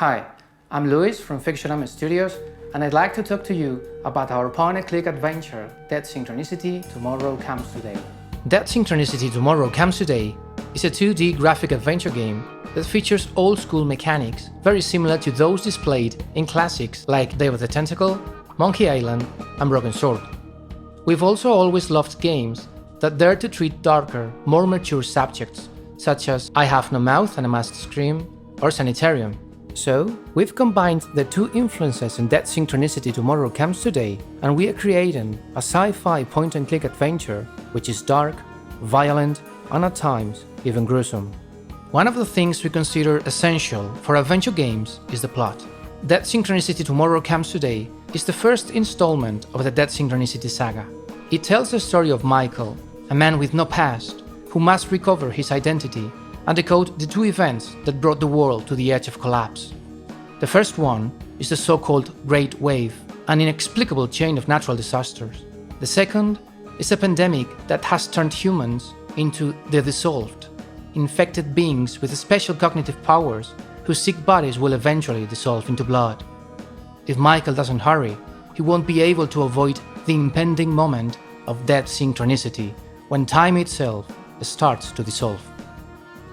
Hi, I'm Luis from Fictional Studios, and I'd like to talk to you about our point-and-click adventure, Dead Synchronicity Tomorrow Comes Today. Dead Synchronicity Tomorrow Comes Today is a 2D graphic adventure game that features old-school mechanics very similar to those displayed in classics like Day of the Tentacle, Monkey Island, and Broken Sword. We've also always loved games that dare to treat darker, more mature subjects, such as I Have No Mouth and a Must Scream, or Sanitarium. So, we've combined the two influences in Dead Synchronicity Tomorrow Comes Today, and we are creating a sci-fi point-and-click adventure which is dark, violent, and at times even gruesome. One of the things we consider essential for adventure games is the plot. Dead Synchronicity Tomorrow Comes Today is the first installment of the Dead Synchronicity saga. It tells the story of Michael, a man with no past, who must recover his identity and decode the two events that brought the world to the edge of collapse. The first one is the so-called Great Wave, an inexplicable chain of natural disasters. The second is a pandemic that has turned humans into the dissolved, infected beings with special cognitive powers whose sick bodies will eventually dissolve into blood. If Michael doesn't hurry, he won't be able to avoid the impending moment of Dead Synchronicity, when time itself starts to dissolve.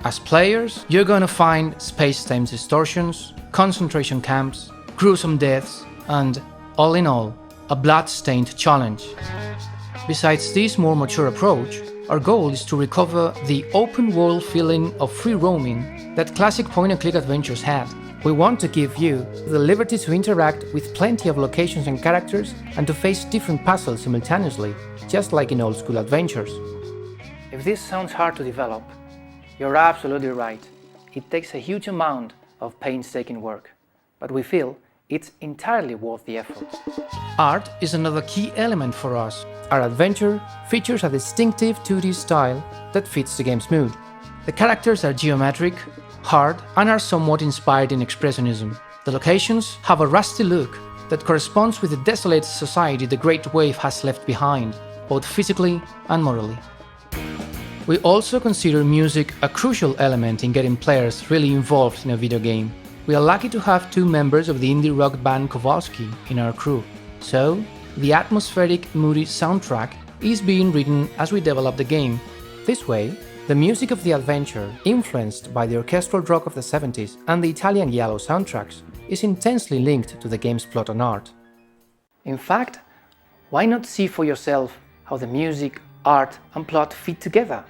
As players, you're gonna find space-time distortions, concentration camps, gruesome deaths, and, all in all, a blood-stained challenge. Besides this more mature approach, our goal is to recover the open-world feeling of free roaming that classic point-and-click adventures had. We want to give you the liberty to interact with plenty of locations and characters and to face different puzzles simultaneously, just like in old-school adventures. If this sounds hard to develop, you're absolutely right. It takes a huge amount of painstaking work, but we feel it's entirely worth the effort. Art is another key element for us. Our adventure features a distinctive 2D style that fits the game's mood. The characters are geometric, hard, and are somewhat inspired in expressionism. The locations have a rusty look that corresponds with the desolate society the Great Wave has left behind, both physically and morally. We also consider music a crucial element in getting players really involved in a video game. We are lucky to have two members of the indie rock band Kowalski in our crew, so the atmospheric, moody soundtrack is being written as we develop the game. This way, the music of the adventure, influenced by the orchestral rock of the 70s and the Italian giallo soundtracks, is intensely linked to the game's plot and art. In fact, why not see for yourself how the music, art and plot fit together?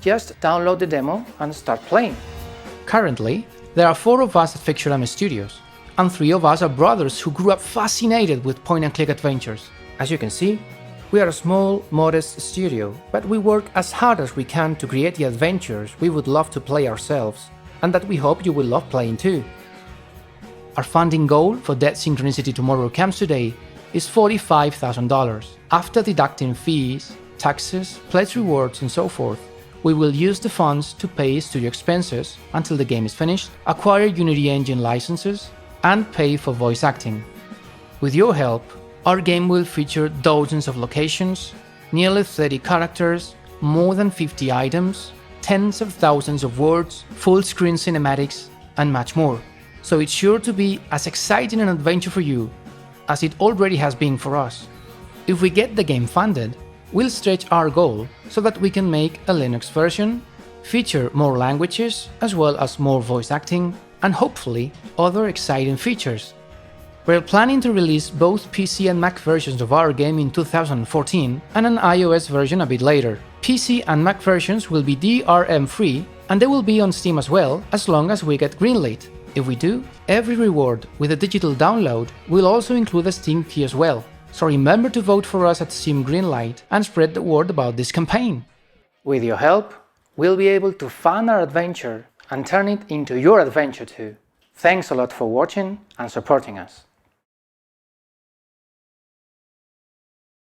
Just download the demo and start playing. Currently, there are 4 of us at Fictional Studios, and 3 of us are brothers who grew up fascinated with point-and-click adventures. As you can see, we are a small, modest studio, but we work as hard as we can to create the adventures we would love to play ourselves, and that we hope you will love playing too. Our funding goal for Dead Synchronicity Tomorrow Comes Today is $45,000. After deducting fees, taxes, pledge rewards and so forth, we will use the funds to pay studio expenses until the game is finished, acquire Unity Engine licenses, and pay for voice acting. With your help, our game will feature dozens of locations, nearly 30 characters, more than 50 items, tens of thousands of words, full-screen cinematics, and much more. So it's sure to be as exciting an adventure for you as it already has been for us. If we get the game funded, we'll stretch our goal so that we can make a Linux version, feature more languages, as well as more voice acting, and hopefully other exciting features. We're planning to release both PC and Mac versions of our game in 2014 and an iOS version a bit later. PC and Mac versions will be DRM-free and they will be on Steam as well, as long as we get greenlit. If we do, every reward with a digital download will also include a Steam key as well. So remember to vote for us at Steam Greenlight and spread the word about this campaign. With your help, we'll be able to fund our adventure and turn it into your adventure too. Thanks a lot for watching and supporting us.